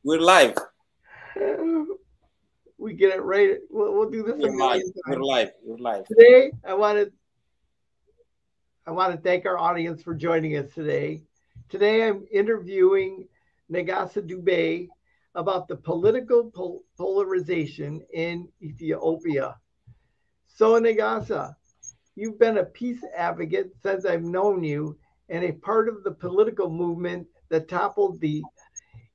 We're live. We get it right. We'll do this a We're live. million We're times. live. We're live. Today, I want to thank our audience for joining us today. Today, I'm interviewing Nagessa Dube about the political polarization in Ethiopia. So, Nagassa, you've been a peace advocate since I've known you and a part of the political movement that toppled the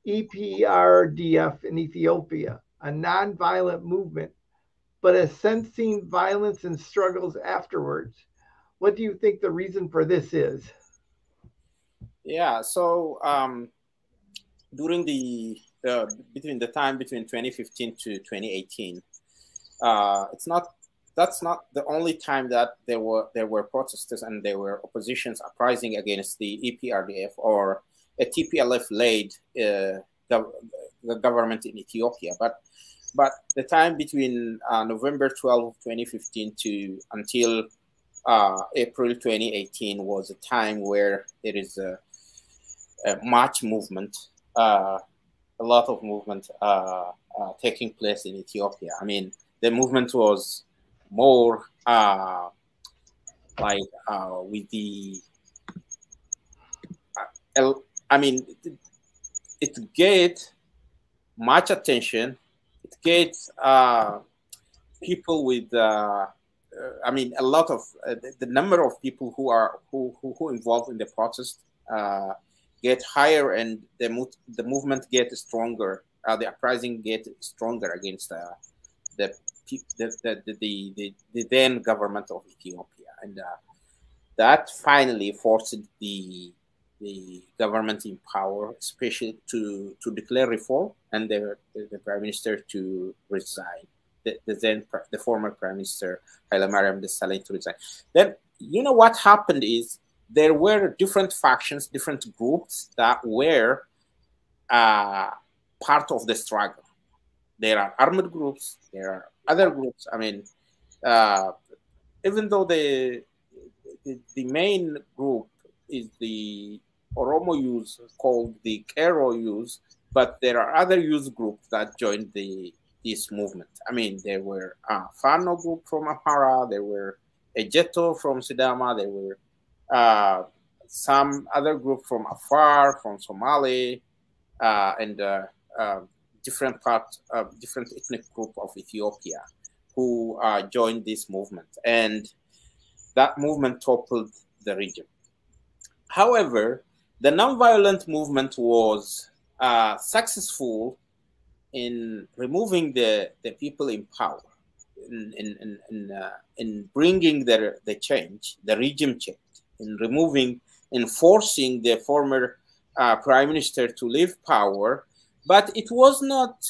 EPRDF in Ethiopia, a nonviolent movement, but has since seen violence and struggles afterwards. What do you think the reason for this is? Yeah. So during the between the time between 2015 to 2018, it's not that's not the only time that there were protesters and there were oppositions uprising against the EPRDF or a TPLF-led the government in Ethiopia, but the time between November 12, 2015 to until April 2018 was a time where there is a much movement, a lot of movement taking place in Ethiopia. I mean, the movement was more with the, I mean, it gets much attention. It gets people with I mean, a lot of the number of people who involved in the protest get higher, and the movement gets stronger. The uprising gets stronger against the then government of Ethiopia, and that finally forced the government in power, especially to declare reform, and the prime minister to resign. The former prime minister Haile Mariam Desalegn to resign. Then you know what happened is there were different factions, different groups that were part of the struggle. There are armed groups, there are other groups. I mean, even though the main group is the Oromo youth called the Kero youth, but there are other youth groups that joined this movement. I mean, there were Fano group from Amhara, there were Ejeto from Sidama, there were some other group from Afar, from Somali, and different ethnic group of Ethiopia who joined this movement, and that movement toppled the regime. However, the nonviolent movement was successful in removing the people in power, in bringing the change, the regime change, in forcing the former prime minister to leave power. But it was not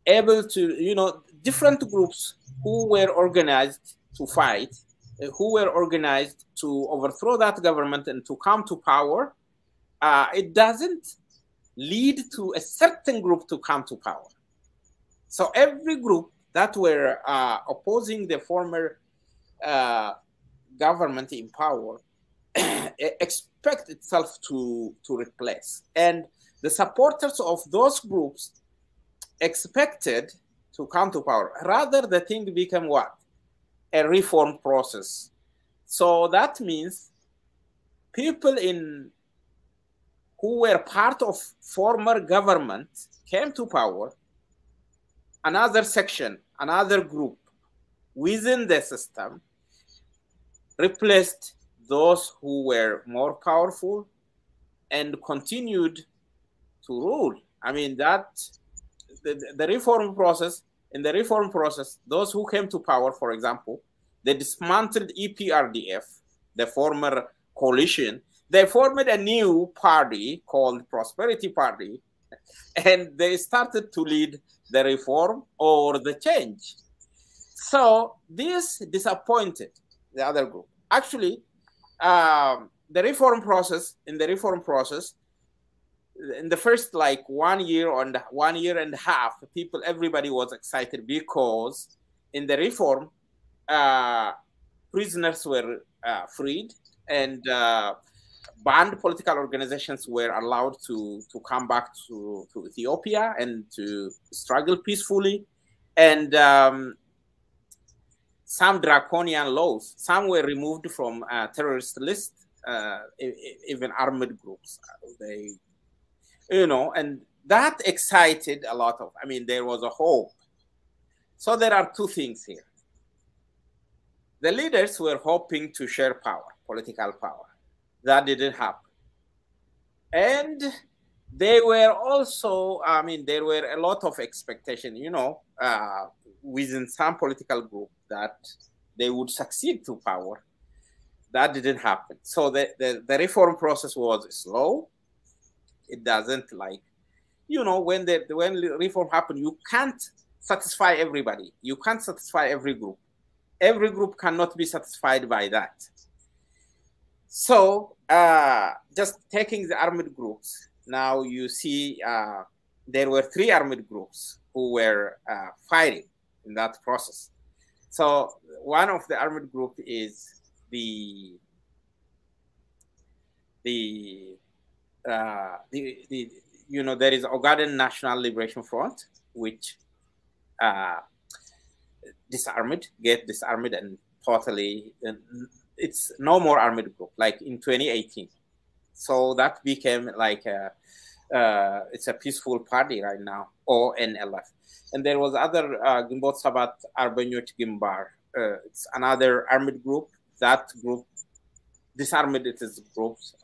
able to, different groups who were organized to fight, who were organized to overthrow that government and to come to power. It doesn't lead to a certain group to come to power. So every group that were opposing the former government in power expect itself to replace. And the supporters of those groups expected to come to power. Rather, the thing became what? A reform process. So that means people who were part of former government came to power. Another section, another group within the system replaced those who were more powerful and continued to rule. I mean, that the reform process, in the reform process, those who came to power, for example, they dismantled EPRDF, the former coalition. They formed a new party called Prosperity Party, and they started to lead the reform or the change. So this disappointed the other group. Actually, the reform process, in the first like 1 year and 1 year and a half, everybody was excited because in the reform, prisoners were freed, and banned political organizations were allowed to come back to Ethiopia and to struggle peacefully. And some draconian laws, some were removed from terrorist list, even armed groups. They, and that excited a lot of, there was a hope. So there are two things here. The leaders were hoping to share power, political power. That didn't happen. And they were also, there were a lot of expectation, within some political group that they would succeed to power. That didn't happen. So the reform process was slow. It doesn't when reform happens, you can't satisfy everybody. You can't satisfy every group. Every group cannot be satisfied by that. So just taking the armed groups, now you see there were 3 armed groups who were fighting in that process. So one of the armed group is there is Ogaden National Liberation Front, which get disarmed and totally, it's no more armed group like in 2018. So that became like it's a peaceful party right now, ONLF. And there was other Gimbot Sabat Arbanyot Gimbar. It's another armed group. That group disarmed its groups.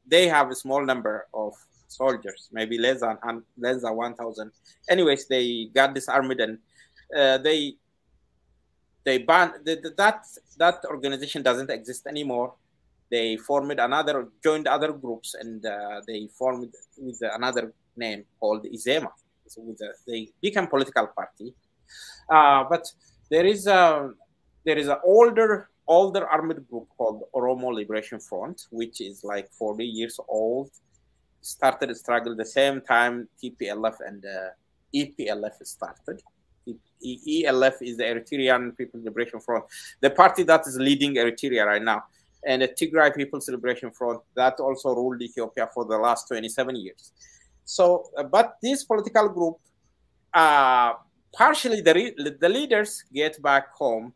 They have a small number of soldiers, maybe less than 1,000. Anyways, they got disarmed and they banned that organization doesn't exist anymore. They joined other groups, and they formed with another name called Izema. So they became political party. But there is an older armed group called Oromo Liberation Front, which is like 40 years old. Started a struggle the same time TPLF and EPLF started. ELF is the Eritrean People's Liberation Front, the party that is leading Eritrea right now, and the Tigray People's Liberation Front that also ruled Ethiopia for the last 27 years. So, but this political group, partially the leaders get back home,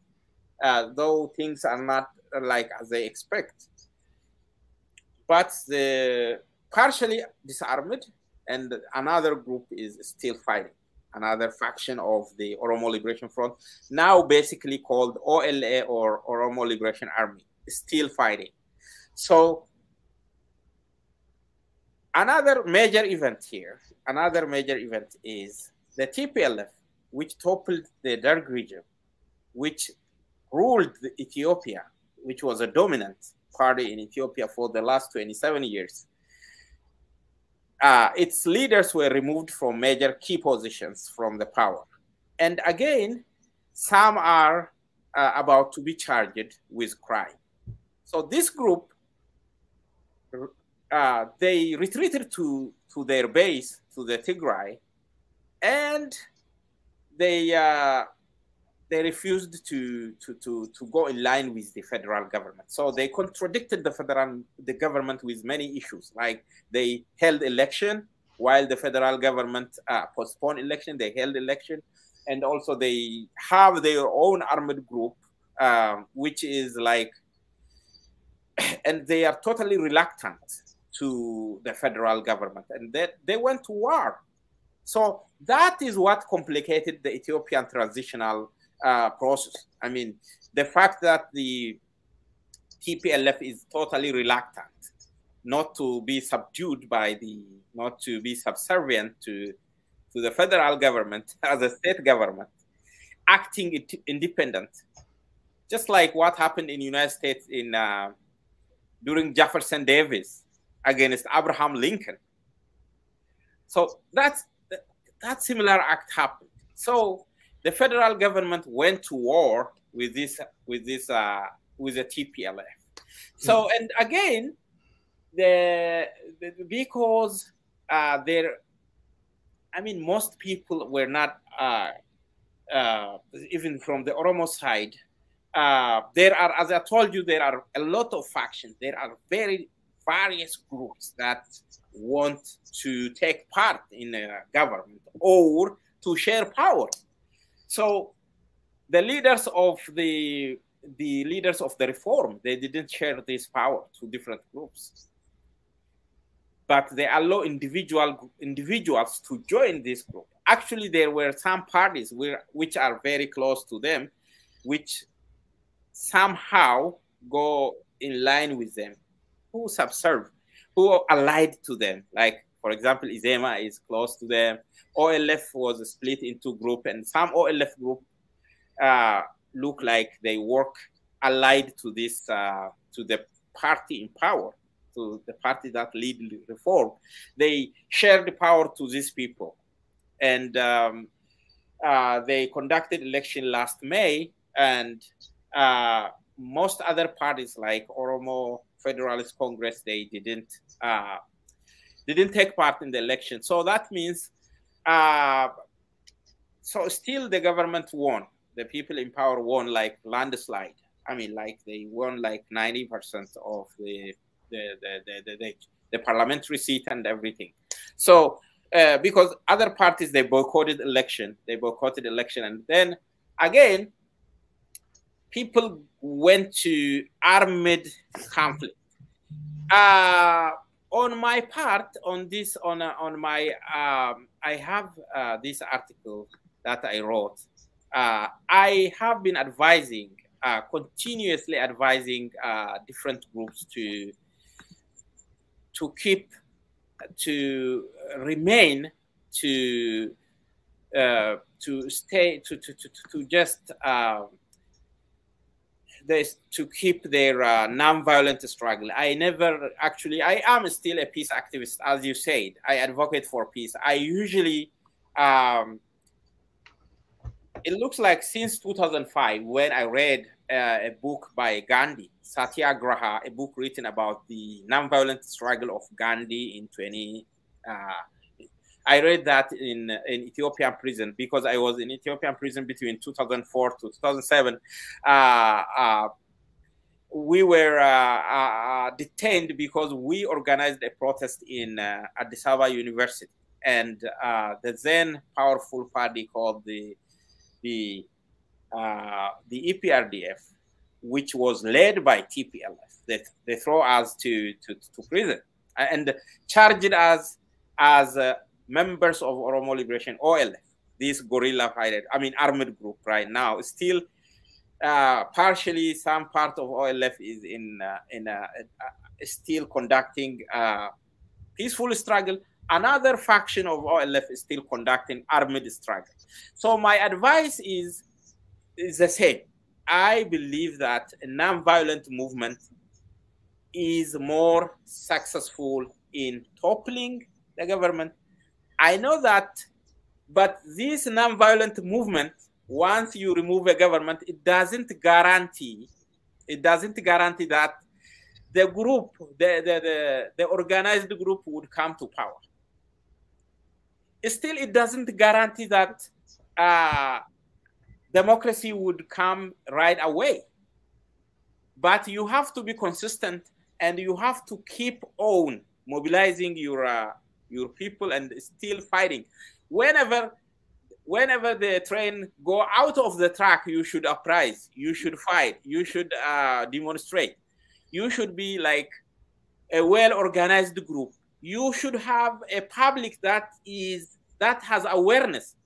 though things are not like as they expect. But the partially disarmed, and another group is still fighting. Another faction of the Oromo Liberation Front, now basically called OLA or Oromo Liberation Army, still fighting. So another major event is the TPLF, which toppled the Darg region, which ruled Ethiopia, which was a dominant party in Ethiopia for the last 27 years. Its leaders were removed from major key positions from the power. And again, some are about to be charged with crime. So this group, they retreated to their base, to the Tigray, and they refused to go in line with the federal government. So they contradicted the government with many issues, like they held election while the federal government postponed election. They held election, and also they have their own armed group, which is like, and they are totally reluctant to the federal government, and they went to war. So that is what complicated the Ethiopian transitional process. I mean, the fact that the TPLF is totally reluctant not to be subdued not to be subservient to the federal government as a state government, acting independent, just like what happened in the United States during Jefferson Davis against Abraham Lincoln. So that similar act happened. So the federal government went to war with the TPLF. So, and again, because most people were not, even from the Oromo side, there are, as I told you, there are a lot of factions. There are very various groups that want to take part in a government or to share power. So the leaders of the reform, they didn't share this power to different groups, but they allow individuals to join this group. Actually, there were some parties which are very close to them, which somehow go in line with them, who subserve, who are allied to them. Like, for example, Izema is close to them. OLF was split into group, and some OLF group look like they work allied to this, to the party in power, to the party that lead reform. They share the power to these people. And they conducted election last May, and most other parties like Oromo Federalist Congress, they didn't take part in the election. So that means, so still the government won. The people in power won like landslide. I mean, like they won like 90% of the parliamentary seat and everything. So because other parties, they boycotted election, and then again, people went to armed conflict. On my part, on this, I have this article that I wrote. I have been advising, continuously advising different groups to remain, to stay, to just to keep their non-violent struggle. I am still a peace activist, as you said. I advocate for peace. I usually, it looks like since 2005, when I read a book by Gandhi, Satyagraha, a book written about the non-violent struggle of Gandhi in I read that in Ethiopian prison, because I was in Ethiopian prison between 2004 to 2007. We were detained because we organized a protest in Addis Ababa University, and the then powerful party called the EPRDF, which was led by TPLF, they throw us to prison and charged us as members of Oromo Liberation, OLF, this guerrilla fighter, armed group right now. Still, partially, some part of OLF is still conducting peaceful struggle. Another faction of OLF is still conducting armed struggle. So my advice is the same. I believe that a non-violent movement is more successful in toppling the government. I know that, but this non-violent movement, once you remove a government, it doesn't guarantee that the group, the organized group would come to power. Still, it doesn't guarantee that democracy would come right away. But you have to be consistent, and you have to keep on mobilizing your people and still fighting. Whenever the train go out of the track, you should uprise, you should fight, you should demonstrate. You should be like a well-organized group. You should have a public that has awareness.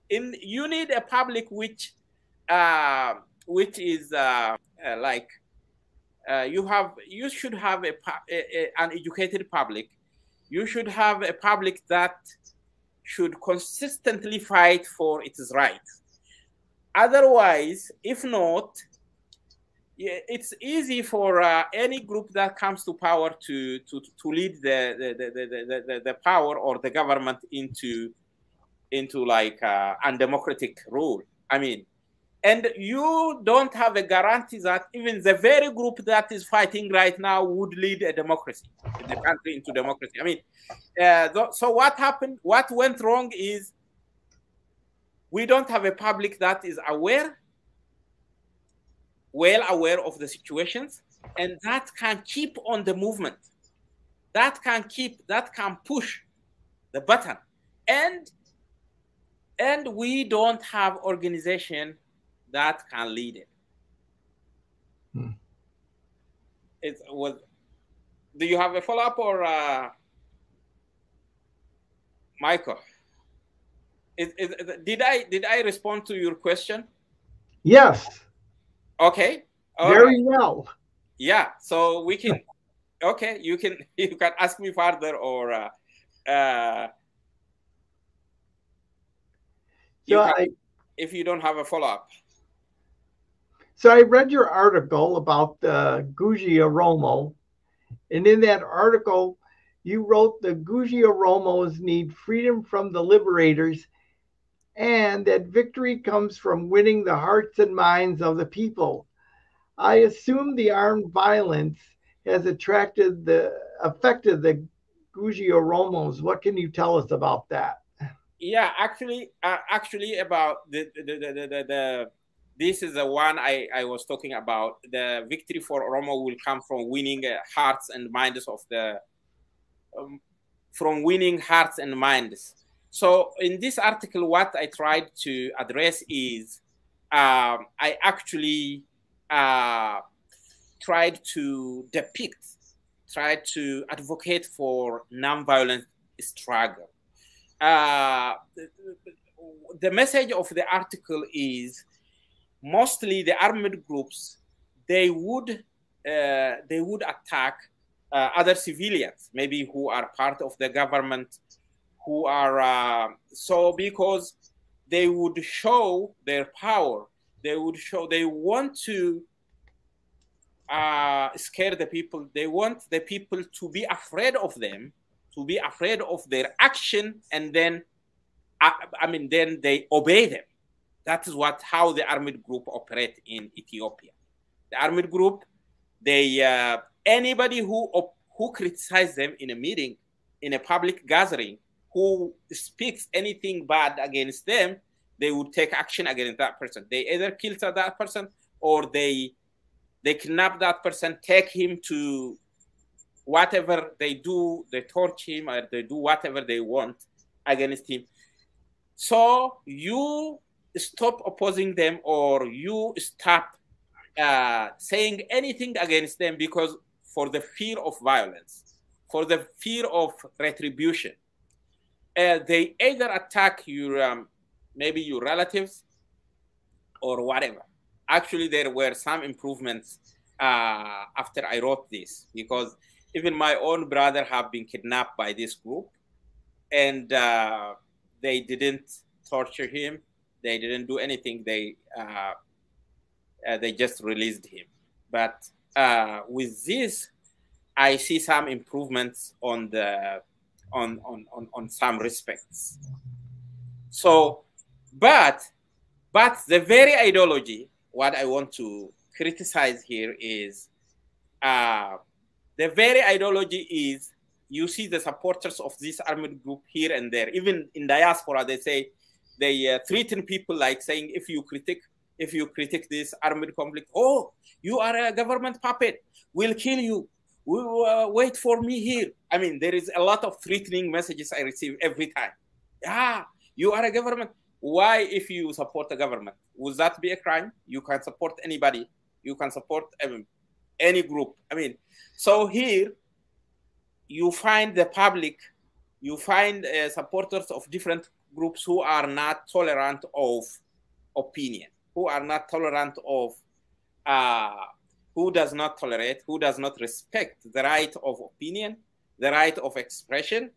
You need a public which is you should have an educated public. You should have a public that should consistently fight for its rights. Otherwise, if not, it's easy for any group that comes to power to lead the power or the government into like undemocratic rule. And you don't have a guarantee that even the very group that is fighting right now would lead a democracy, the country into democracy. So what happened? What went wrong is we don't have a public that is well aware of the situations, and that can keep on the movement. that can push the button, and we don't have organization that can lead it. It was. Do you have a follow-up, or Michael? Did I respond to your question? Yes. Okay. Very well. Yeah. So we can. Okay. You can ask me further, or if you don't have a follow-up. So I read your article about the Guji Oromo, and in that article, you wrote the Guji Oromos need freedom from the liberators, and that victory comes from winning the hearts and minds of the people. I assume the armed violence has affected the Guji Oromos. What can you tell us about that? Yeah, actually, about the this is the one I was talking about. The victory for Oromo will come from winning hearts and minds of the from winning hearts and minds. So in this article, what I tried to address is I actually tried to advocate for nonviolent struggle. The message of the article is mostly the armed groups, they would attack other civilians, maybe who are part of the government, who are because they would show their power. They want to scare the people. They want the people to be afraid of them, to be afraid of their action, and then then they obey them. That is how the armed group operate in Ethiopia. The armed group, they anybody who criticizes them in a meeting, in a public gathering, who speaks anything bad against them, they would take action against that person. They either kill that person, or they kidnap that person, take him to whatever they do, they torture him, or they do whatever they want against him. So you stop opposing them, or you stop saying anything against them, because for the fear of violence, for the fear of retribution. They either attack your maybe your relatives or whatever. Actually, there were some improvements after I wrote this, because even my own brother have been kidnapped by this group, and they didn't torture him. They didn't do anything. They just released him. But with this, I see some improvements on some respects. So, but the very ideology, what I want to criticize here is the very ideology is, you see the supporters of this armed group here and there, even in diaspora, they say, they threaten people, like saying, if you critique this armed conflict, oh, you are a government puppet, we'll kill you, wait for me here. I mean, there is a lot of threatening messages I receive every time. Yeah, you are a government. Why, if you support the government, would that be a crime? You can support anybody. You can support any group. I mean, so here you find the public, you find supporters of different groups who are not tolerant of opinion, who are not tolerant of, who does not tolerate, who does not respect the right of opinion, the right of expression.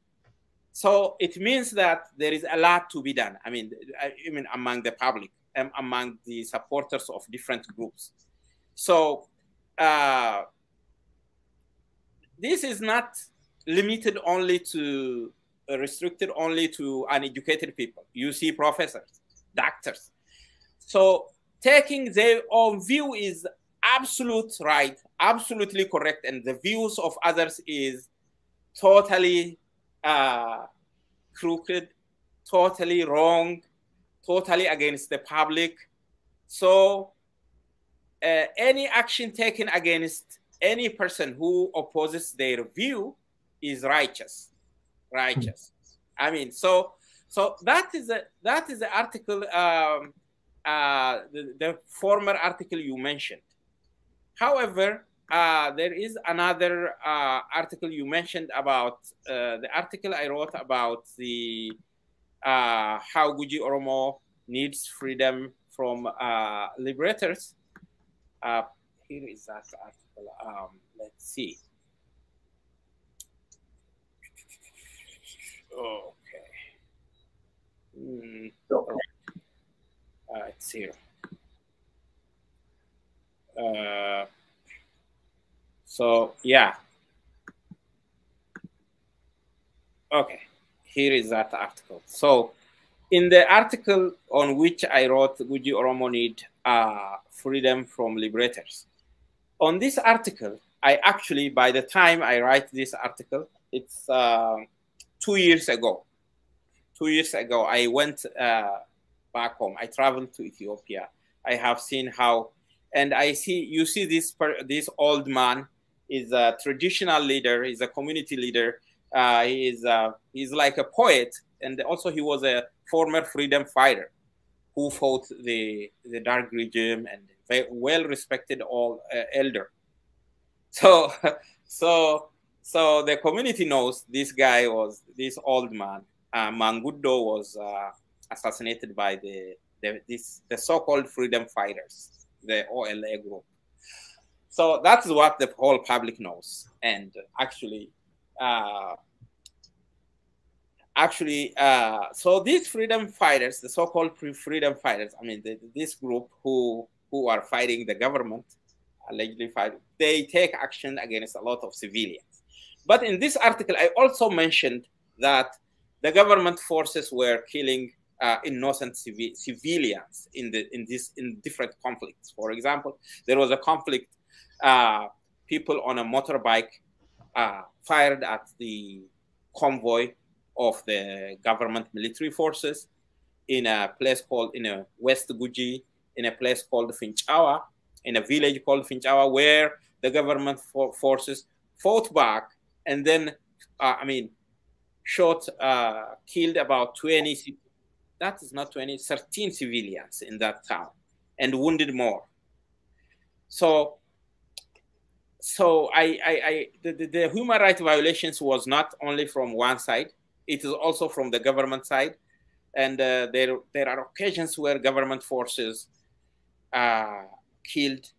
So it means that there is a lot to be done. I mean among the public and among the supporters of different groups. So this is not limited only to, restricted only to uneducated people. You see professors, doctors. So taking their own view is absolute right, absolutely correct, and the views of others is totally crooked, totally wrong, totally against the public. So any action taken against any person who opposes their view is righteous. Righteous. I mean, so that is the article, the former article you mentioned. However, there is another article you mentioned about the article I wrote about the how Guji Oromo needs freedom from liberators. Here is that article. Let's see. Okay. It's here. So yeah. Okay. Here is that article. So in the article on which I wrote, Guji Oromo need freedom from liberators. On this article, I actually, by the time I write this article, it's 2 years ago. 2 years ago, I went back home. I traveled to Ethiopia. I have seen how, and you see this old man is a traditional leader. He's a community leader. He's like a poet, and also he was a former freedom fighter who fought the dark regime and very well respected elder. So the community knows this guy was this old man. Mangudo was assassinated by the so-called freedom fighters, the OLA group. So that's what the whole public knows. And actually, so these freedom fighters, the so-called freedom fighters, I mean, this group who are fighting the government, allegedly fighting, they take action against a lot of civilians. But in this article, I also mentioned that the government forces were killing innocent civilians in different conflicts. For example, there was a conflict, people on a motorbike fired at the convoy of the government military forces in a place called, in West Guji, in a place called Finchawa, in a village called Finchawa, where the government forces fought back and then, killed about 20, that is not 20, 13 civilians in that town and wounded more. So the human rights violations was not only from one side, it is also from the government side. And there are occasions where government forces killed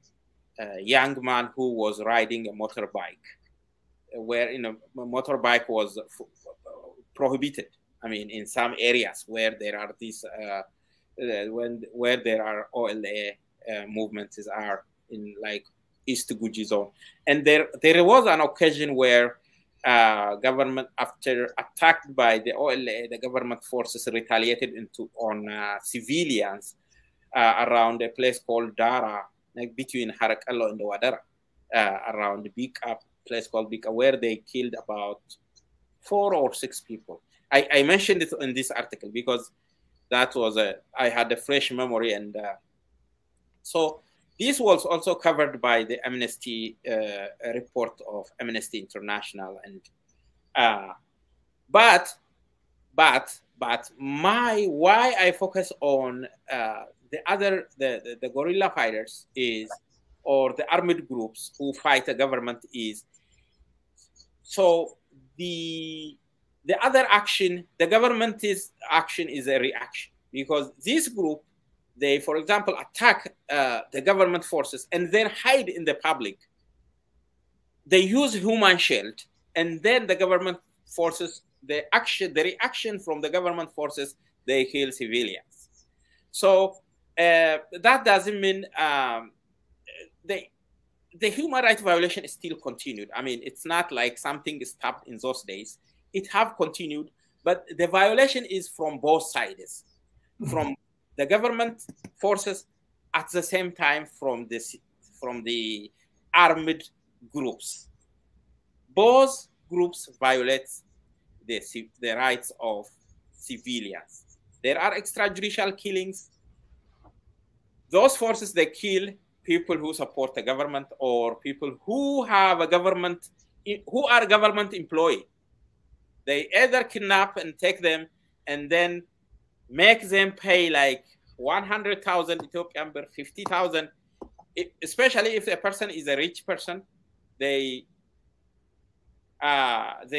a young man who was riding a motorbike, where a motorbike was prohibited. I mean, in some areas where there are these, where there are OLA movements are in like East Guji zone. And there was an occasion where government, after attacked by the OLA, the government forces retaliated on civilians around a place called Dara, like between Harakallo and Wadara, around Bika, place called Bika, where they killed about 4 or 6 people. I mentioned it in this article because that was I had a fresh memory, and so this was also covered by the Amnesty report of Amnesty International, and but why I focus on the guerrilla fighters or the armed groups who fight the government is, so the other action, the government's action is a reaction, because this group, they, for example, attack the government forces and then hide in the public. They use human shield, and then the government forces, the reaction from the government forces, they kill civilians. So that doesn't mean the human rights violation is still continued. I mean, it's not like something stopped in those days. It have continued, but the violation is from both sides, from the government forces, at the same time from the armed groups. Both groups violate the rights of civilians. There are extrajudicial killings. Those forces, they kill people who support the government or people who have a government, who are government employee. They either kidnap and take them and then make them pay like 100,000 Ethiopian birr, 50,000. Especially if a person is a rich person, they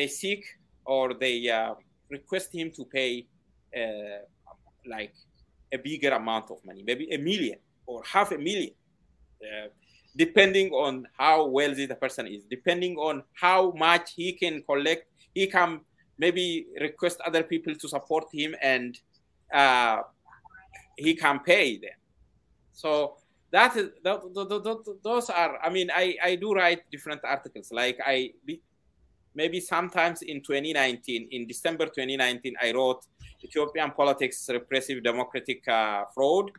seek or they request him to pay like a bigger amount of money, maybe 1 million or 500,000, depending on how wealthy the person is, depending on how much he can collect. He can maybe request other people to support him, and he can pay them. So that is those are. I mean, I do write different articles. Like maybe sometimes in 2019, in December 2019, I wrote Ethiopian Politics, Repressive Democratic Fraud.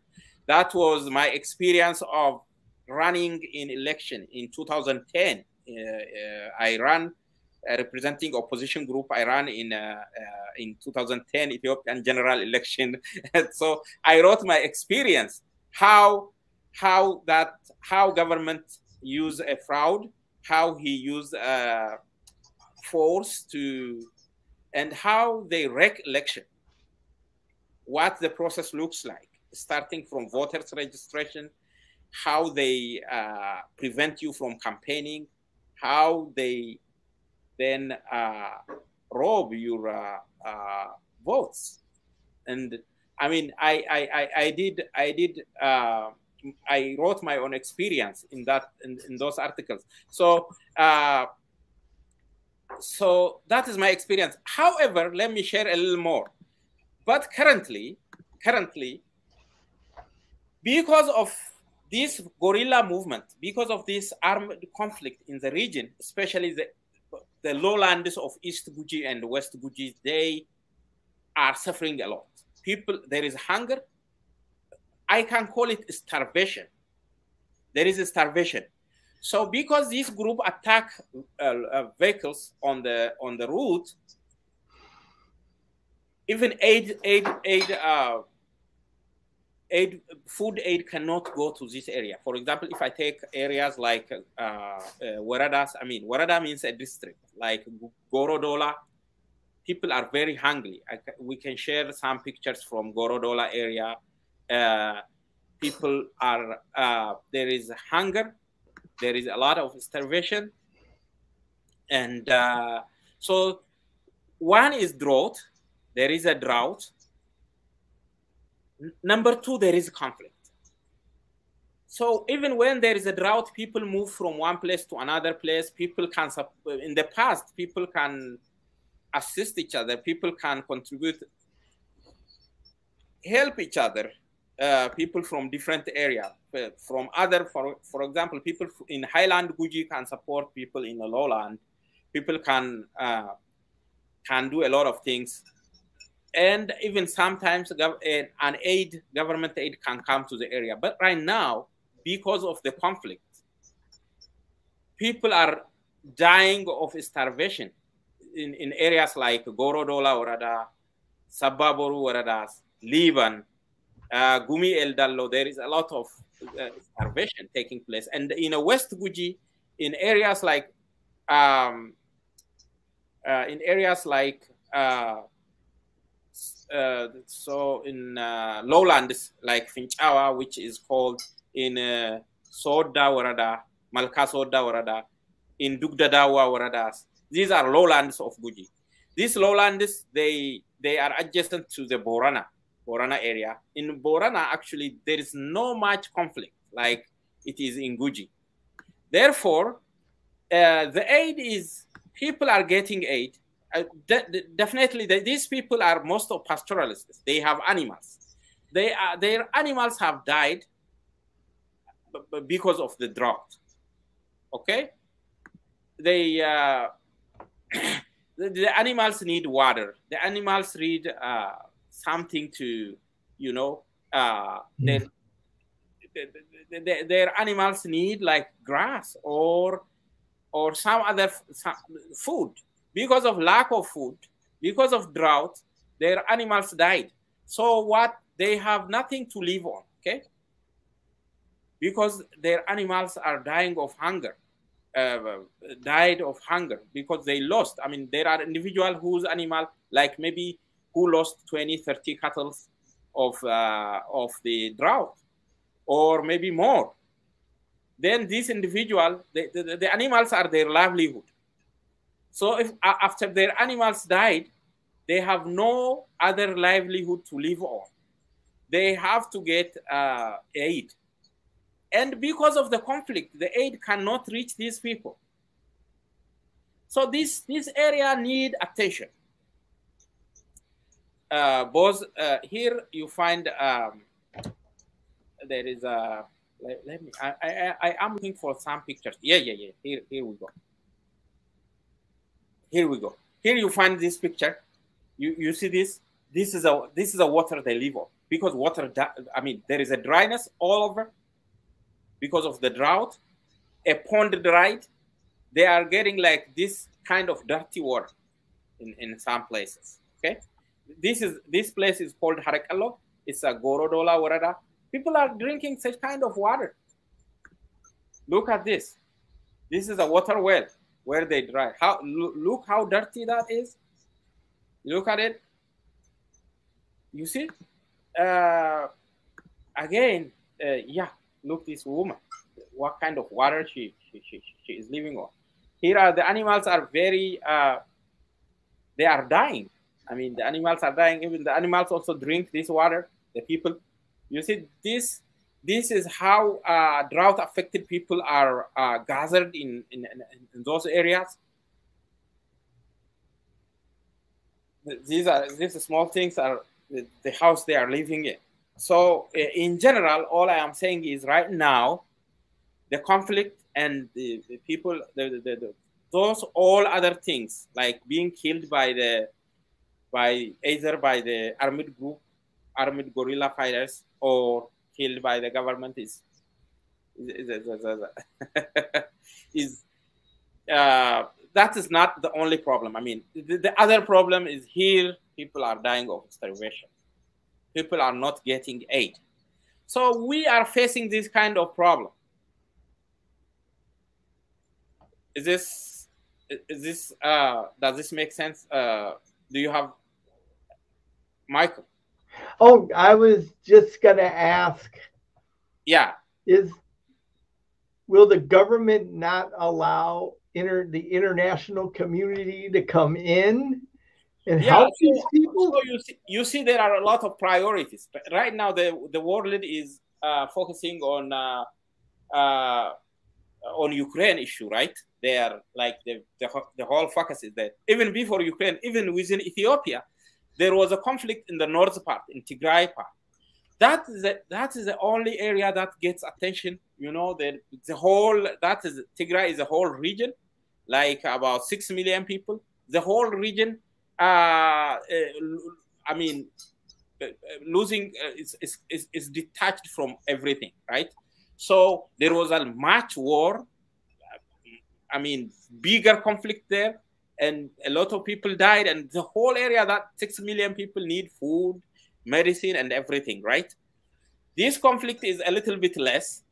That was my experience of running in election in 2010. I ran representing opposition group. I ran in 2010 Ethiopian general election. So I wrote my experience, how government use a fraud, how he used force to, and how they wreck election, what the process looks like, starting from voters registration, how they prevent you from campaigning, how they then rob your votes. And I mean, I wrote my own experience in those articles. So so that is my experience. However, let me share a little more. But currently, because of this guerrilla movement, because of this armed conflict in the region, especially the lowlands of East Guji and West Guji, they are suffering a lot. There is hunger. I can call it starvation. There is a starvation. So because this group attack vehicles on the route, even food aid cannot go to this area. For example, if I take areas like Waradas, I mean, Warada means a district, like Gorodola, people are very hungry. We can share some pictures from Gorodola area. People are, there is hunger, there is a lot of starvation. And so one is drought, there is a drought. Number two, there is conflict. So even when there is a drought, people move from one place to another place. People can, in the past, people can assist each other. People can contribute, help each other. People from different areas, from other, for example, people in highland Guji can support people in the lowland. People can do a lot of things. And even sometimes government aid can come to the area. But right now, because of the conflict, people are dying of starvation in areas like Gorodola Warada, Sababoru Waradas, Liban, Gumi El Dallo. There is a lot of starvation taking place. And in West Guji, in areas like so in lowlands like Finchawa, which is called in Soda Warada, Malka Soda Warada, in Dugdadawa Waradas. These are lowlands of Guji. These lowlands, they are adjacent to the Borana area. In Borana, actually, there is no much conflict like it is in Guji. Therefore, the aid is, people are getting aid. Definitely, these people are most of pastoralists. They have animals. Their animals have died because of the drought. Okay, the animals need water. The animals need something to, you know, their animals need like grass or some other food. Because of lack of food, because of drought, their animals died. So what? They have nothing to live on, okay? Because their animals are dying of hunger. died of hunger because they lost. I mean, there are individuals whose animal, like maybe who lost 20, 30 cattle of the drought, or maybe more. Then these individuals, the animals are their livelihood. So if after their animals died, they have no other livelihood to live on. They have to get aid. And because of the conflict, the aid cannot reach these people. So this area need attention. Both here you find there is a let me I am looking for some pictures. Yeah. Here we go. Here we go. Here you find this picture. You see this? This is a water they live on, because water. I mean, there is a dryness all over because of the drought. A pond dried. They are getting like this kind of dirty water in some places. Okay, this place is called Harakalo. It's a Gorodola Warada. People are drinking such kind of water. Look at this. This is a water well where they dry. Look how dirty that is. Look at it. You see? Again, yeah. Look, this woman. What kind of water she is living on? Here are the animals are very. They are dying. I mean, the animals are dying. Even the animals also drink this water. The people. You see, this is how drought-affected people are gathered in those areas. These small things are the house they are living in. So in general, all I am saying is right now, the conflict and the people, those all other things like being killed either by the armed group, armed guerrilla fighters, or killed by the government is that is not the only problem. I mean, the other problem is here people are dying of starvation. People are not getting aid. So we are facing this kind of problem. Does this make sense? Do you have Michael? Oh, I was just going to ask. Yeah. Will the government not allow the international community to come in and help these people? So you see, there are a lot of priorities. Right now, the world is focusing on Ukraine issue, right? They are like the whole focus is there. Even before Ukraine, even within Ethiopia, there was a conflict in the north part, in Tigray part. That is the only area that gets attention. You know, the whole Tigray is a whole region, like about 6 million people. The whole region, I mean, losing is detached from everything, right? So there was a much war. I mean, bigger conflict there, and a lot of people died, and the whole area that 6 million people need food, medicine, and everything, right? This conflict is a little bit less,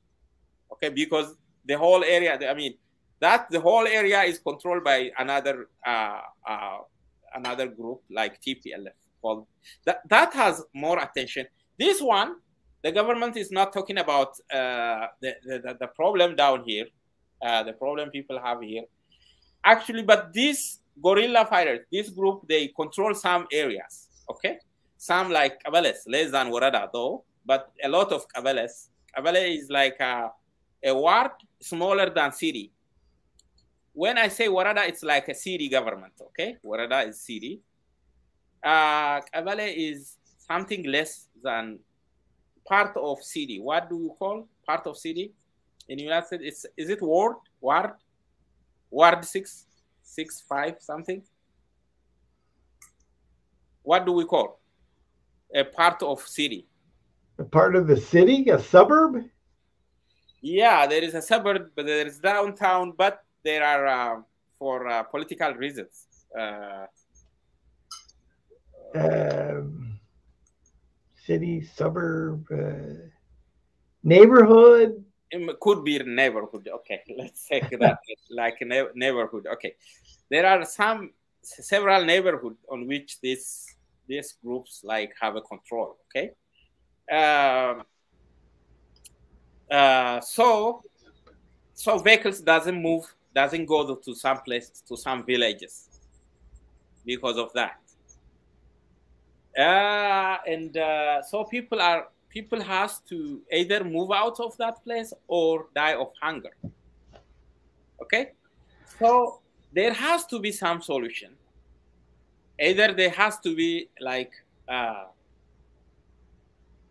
okay, because the whole area, I mean, the whole area is controlled by another group like TPLF. Called that has more attention. This one, the government is not talking about the problem down here, the problem people have here. Actually, but these guerrilla fighters, this group, they control some areas, okay? Some like Kabeles, less than Warada though, but a lot of Kabeles. Kabele is like a ward smaller than city. When I say Warada, it's like a city government, okay? Warada is city. Kabele is something less than part of city. What do you call part of city? In the United States, is it ward? Ward 665 something? What do we call a part of city? A part of the city? A suburb? Yeah, there is a suburb, but there is downtown, but there are for political reasons. City, suburb, neighborhood? It could be neighborhood. Okay, let's take that like a neighborhood. Okay, there are several neighborhoods on which these groups like have a control. Okay, um, so vehicles doesn't go to some places, to some villages because of that. So people has to either move out of that place or die of hunger. Okay, so there has to be some solution. Either there has to be like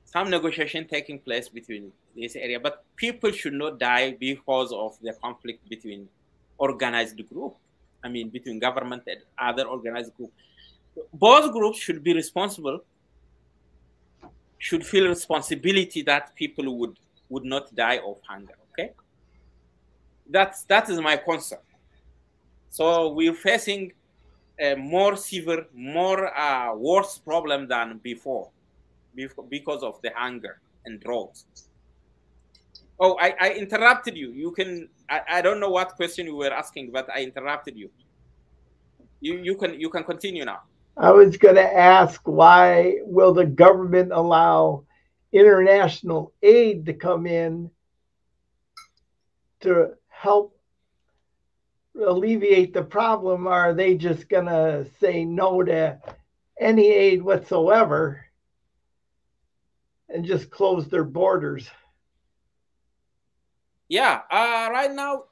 some negotiation taking place between this area, but people should not die because of the conflict between organized group. I mean, between government and other organized group. Both groups should be responsible, should feel responsibility that people would not die of hunger. Okay, that is my concern. So we're facing a more severe, more worse problem than before because of the hunger and drought. Oh, I interrupted you. You can. I don't know what question you were asking, but I interrupted you. You can continue now. I was going to ask, why will the government allow international aid to come in to help alleviate the problem? Or are they just going to say no to any aid whatsoever and just close their borders? Yeah, right now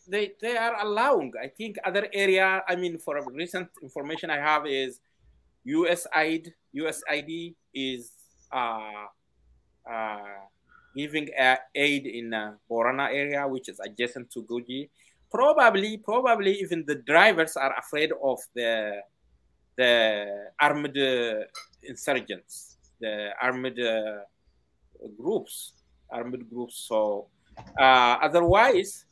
they are allowing. I think other area. I mean, for recent information I have is USAID is giving aid in Borana area, which is adjacent to Guji. Probably even the drivers are afraid of the armed insurgents, the armed groups. So otherwise,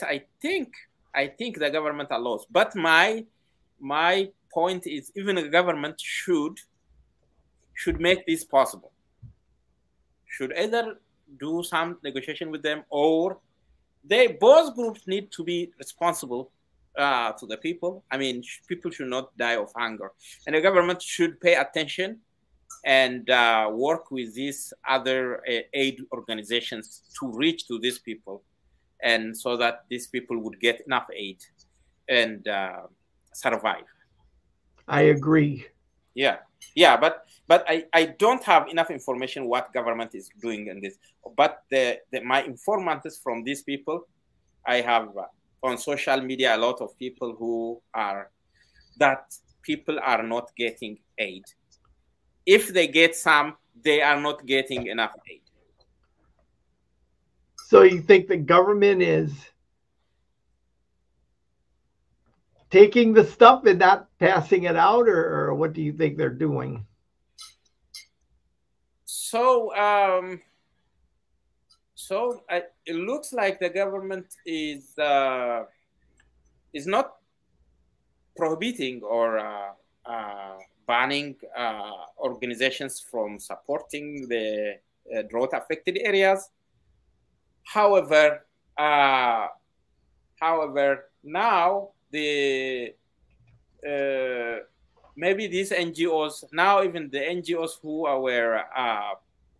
I think the government allows. But my point is, even the government should make this possible. Should either do some negotiation with them, or both groups need to be responsible to the people. I mean, people should not die of hunger, and the government should pay attention and work with these other aid organizations to reach to these people, and so that these people would get enough aid and survive. I agree. Yeah, but I don't have enough information what government is doing in this. But my informants from these people, I have on social media a lot of people who are that people are not getting aid. If they get some, they are not getting enough aid. So you think the government is taking the stuff and not passing it out, or what do you think they're doing? So it looks like the government is not prohibiting or banning organizations from supporting the drought-affected areas. However, now the maybe these NGOs, now even the NGOs who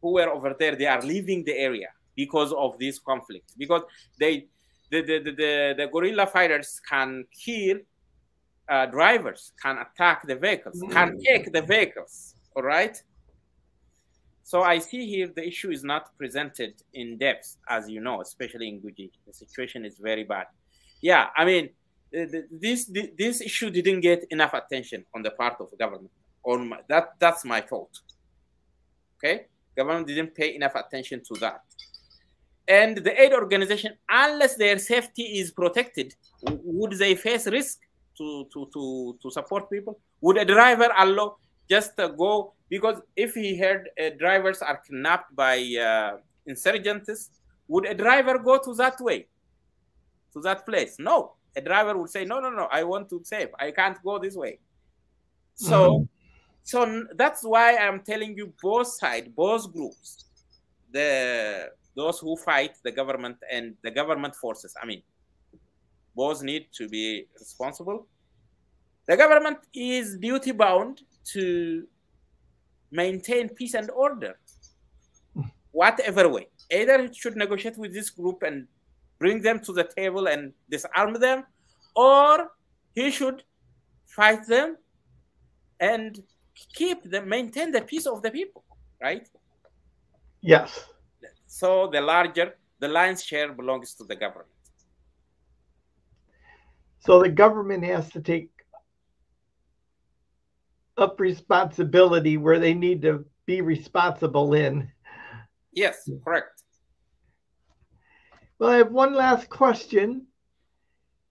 were over there, they are leaving the area because of this conflict, because the guerrilla fighters can kill drivers, can attack the vehicles, can take the vehicles. All right. So I see here the issue is not presented in depth, as you know, especially in Guji. The situation is very bad. Yeah, I mean, this issue didn't get enough attention on the part of the government. That's my fault. Okay, government didn't pay enough attention to that. And the aid organization, unless their safety is protected, would they face risk to support people? Would a driver allow just go? Because if he heard drivers are kidnapped by insurgents, would a driver go to that way, to that place? No, a driver would say, no, I want to save. I can't go this way. So, so that's why I'm telling you, both sides, both groups, those who fight the government and the government forces, I mean, both need to be responsible. The government is duty bound to maintain peace and order, whatever way. Either it should negotiate with this group and bring them to the table and disarm them, or he should fight them and maintain the peace of the people, right? Yes. So the lion's share belongs to the government. So the government has to take up responsibility where they need to be responsible in. Yes, correct. Well, I have one last question.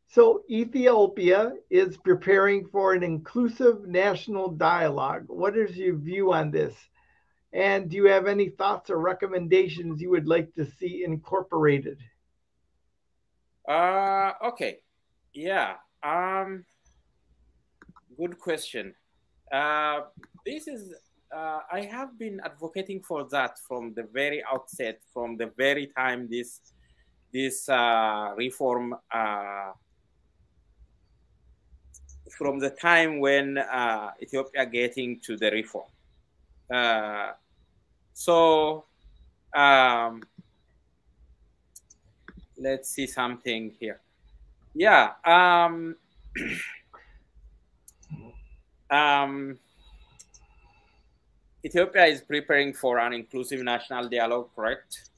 So Ethiopia is preparing for an inclusive national dialogue. What is your view on this? And do you have any thoughts or recommendations you would like to see incorporated? Okay. Yeah. Good question. This is I have been advocating for that from the very outset, from the very time this reform, from the time when Ethiopia getting to the reform. Let's see something here. Yeah. Ethiopia is preparing for an inclusive national dialogue, correct?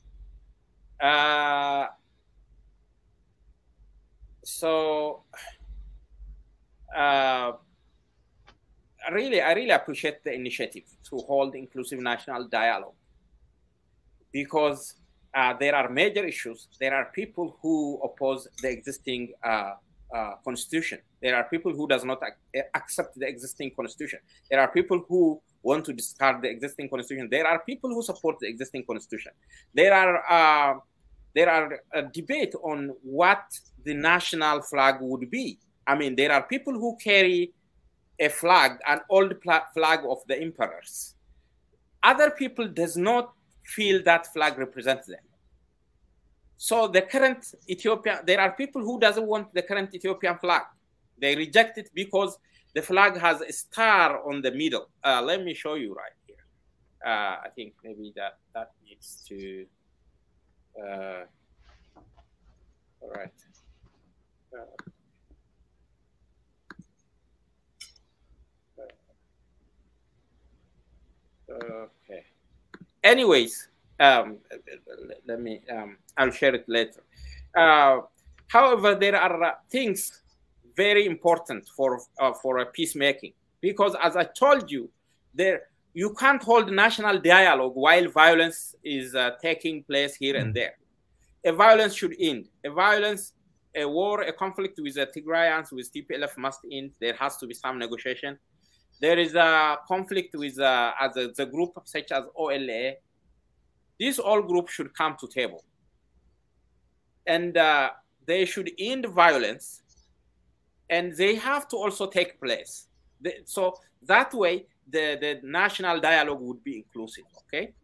I really appreciate the initiative to hold inclusive national dialogue, because there are major issues. There are people who oppose the existing constitution. There are people who does not accept the existing constitution. There are people who want to discard the existing constitution. There are people who support the existing constitution. There are a debate on what the national flag would be. I mean, there are people who carry a flag, an old flag of the emperors. Other people does not feel that flag represents them. So the current Ethiopia, there are people who doesn't want the current Ethiopian flag. They reject it because the flag has a star on the middle. Let me show you right here. I think maybe that needs to. All right. Okay. Anyways, let me. I'll share it later. However, there are things very important for a peacemaking, because, as I told you, you can't hold national dialogue while violence is taking place here and there. A violence should end. A war, a conflict with the Tigrayans, with TPLF must end. There has to be some negotiation. There is a conflict with the group such as OLA. These all groups should come to table, and they should end violence, and they have to also take place. So that way, the national dialogue would be inclusive. Okay,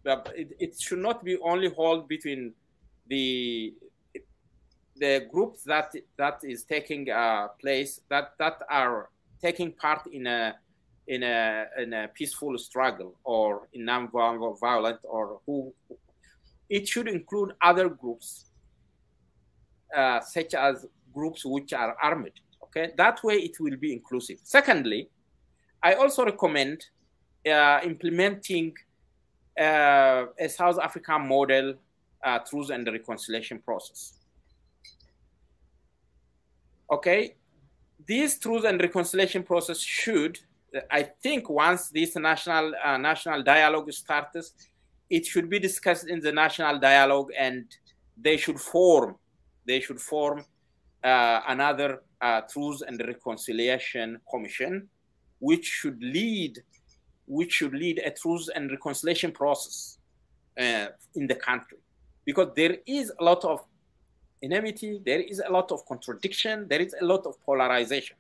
but it should not be only held between the groups that is taking place, that are taking part in a peaceful struggle or in non-violent, or who. It should include other groups, such as groups which are armed. Okay, that way it will be inclusive. Secondly, I also recommend implementing a South African model truth and reconciliation process. Okay, this truth and reconciliation process should, I think, once this national dialogue starts, it should be discussed in the national dialogue, and they should form another truth and reconciliation commission, which should lead a truth and reconciliation process in the country, because there is a lot of enmity, there is a lot of contradiction, there is a lot of polarization.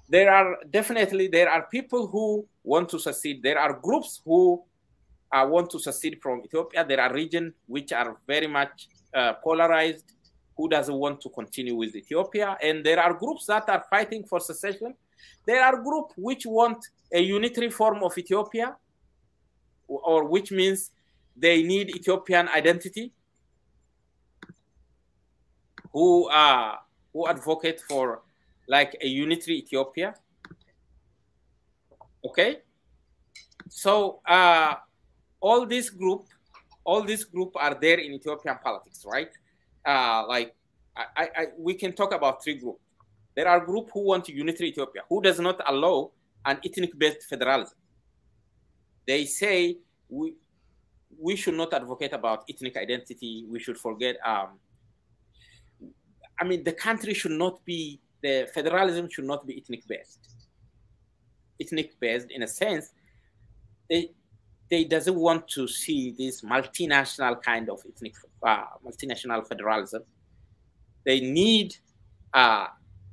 There are people who want to succeed. There are groups who want to secede from Ethiopia. There are regions which are very much polarized, who doesn't want to continue with Ethiopia. And there are groups that are fighting for secession. There are groups which want a unitary form of Ethiopia, or which means they need Ethiopian identity, who advocate for like a unitary Ethiopia. Okay, so all these group are there in Ethiopian politics, right? Like we can talk about three groups. There are groups who want unitary Ethiopia, who does not allow an ethnic-based federalism. They say we should not advocate about ethnic identity. We should forget. I mean, the country should not be, the federalism should not be ethnic-based. Ethnic-based in a sense, they doesn't want to see this multinational kind of ethnic, multinational federalism. They need a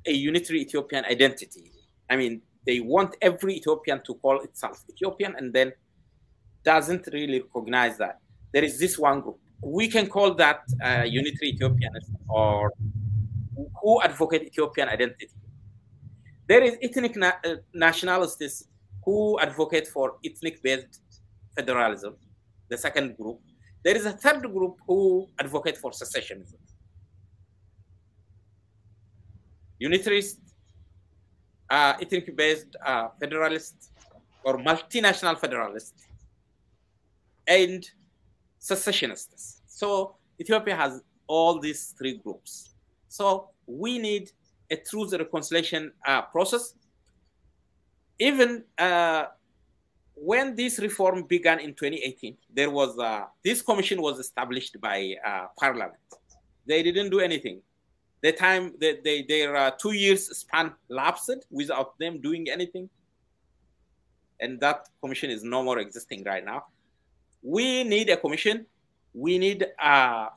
unitary Ethiopian identity. I mean, they want every Ethiopian to call itself Ethiopian, and then doesn't really recognize that. There is this one group. We can call that unitary Ethiopianists, or who advocate Ethiopian identity. There is ethnic nationalists who advocate for ethnic-based federalism, the second group. There is a third group who advocate for secessionism. Unitarists, ethnic-based federalists, or multinational federalists, and secessionists. So Ethiopia has all these three groups. So we need a truth and reconciliation process. Even when this reform began in 2018, there was this commission was established by Parliament. They didn't do anything. The time their 2 years span lapsed without them doing anything, and that commission is no more existing right now. We need a commission. We need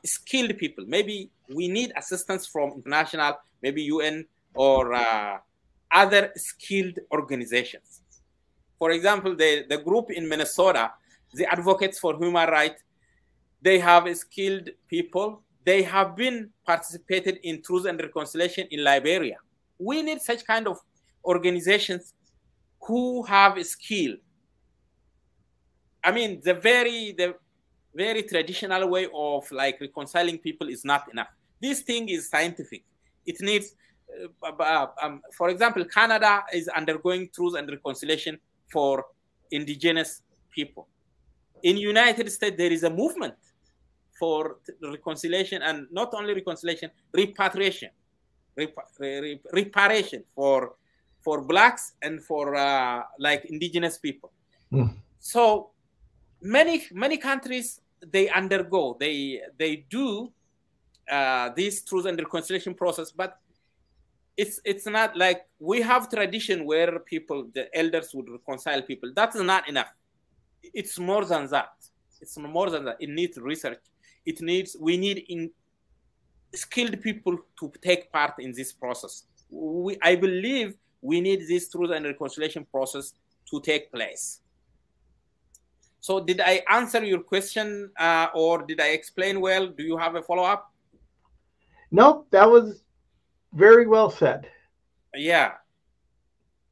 skilled people. Maybe we need assistance from international, maybe UN or other skilled organizations. For example, the group in Minnesota, the Advocates for Human Rights, they have skilled people. They have been participated in Truth and Reconciliation in Liberia. We need such kind of organizations who have skill. I mean, the very traditional way of like reconciling people is not enough. This thing is scientific. It needs, for example, Canada is undergoing Truth and Reconciliation for indigenous people. In United States, there is a movement for reconciliation, and not only reconciliation, repatriation, reparation for blacks and for like indigenous people. So many countries, they undergo, they do this Truth and Reconciliation process, but it's not like we have tradition where people, the elders would reconcile people. That's not enough. It's more than that. It's more than that. It needs research. We need skilled people to take part in this process. I believe we need this Truth and Reconciliation process to take place. So did I answer your question or did I explain well? Do you have a follow-up? Nope, that was very well said. Yeah.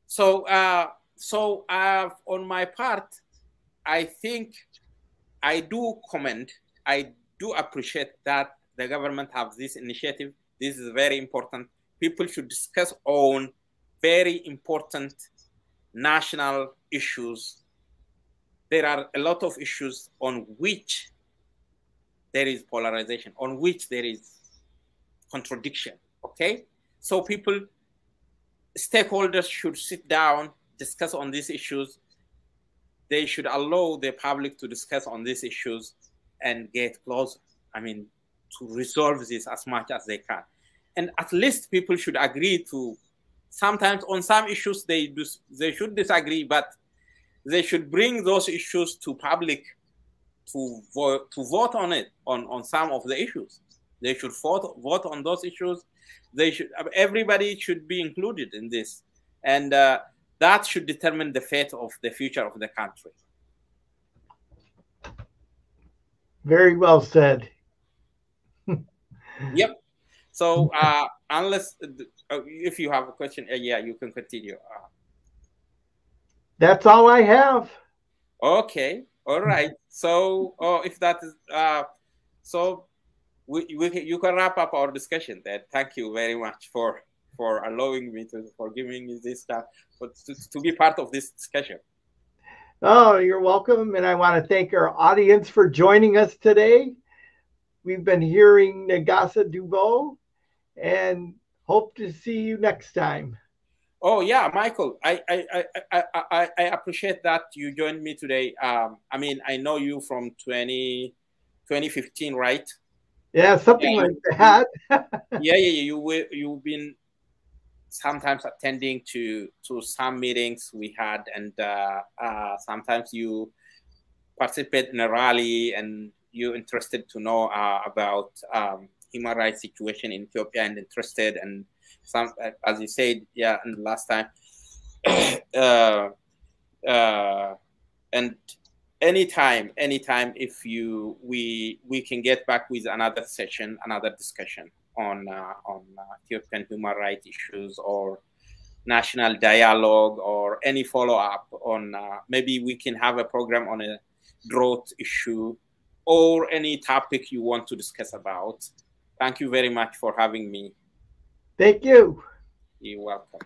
So on my part, I think I do commend, I do appreciate that the government have this initiative. This is very important. People should discuss on very important national issues. There are a lot of issues on which there is polarization, on which there is contradiction, okay? So people, stakeholders should sit down, discuss on these issues. They should allow the public to discuss on these issues and get closer. I mean, to resolve this as much as they can. And at least people should agree to, sometimes on some issues they should disagree, but they should bring those issues to public to vote on it, on some of the issues. They should vote on those issues. Everybody should be included in this. And that should determine the fate of the future of the country. Very well said. Yep. So unless if you have a question, yeah, you can continue. That's all I have. Okay. All right. So if that is so you can wrap up our discussion then. Thank you very much for allowing me for giving me this to be part of this discussion. Oh, you're welcome. And I want to thank our audience for joining us today. We've been hearing Nagessa Dube and hope to see you next time. Oh yeah, Michael, I appreciate that you joined me today. I mean, I know you from 2015, right? Yeah, something like that. You've been sometimes attending to some meetings we had, and sometimes you participate in a rally, and you're interested to know about human rights situation in Ethiopia, and interested, and some, as you said, yeah, and last time, and anytime if we can get back with another session, another discussion on Ethiopian human rights issues, or national dialogue, or any follow-up on maybe we can have a program on a drought issue, or any topic you want to discuss about. Thank you very much for having me. Thank you. You're welcome.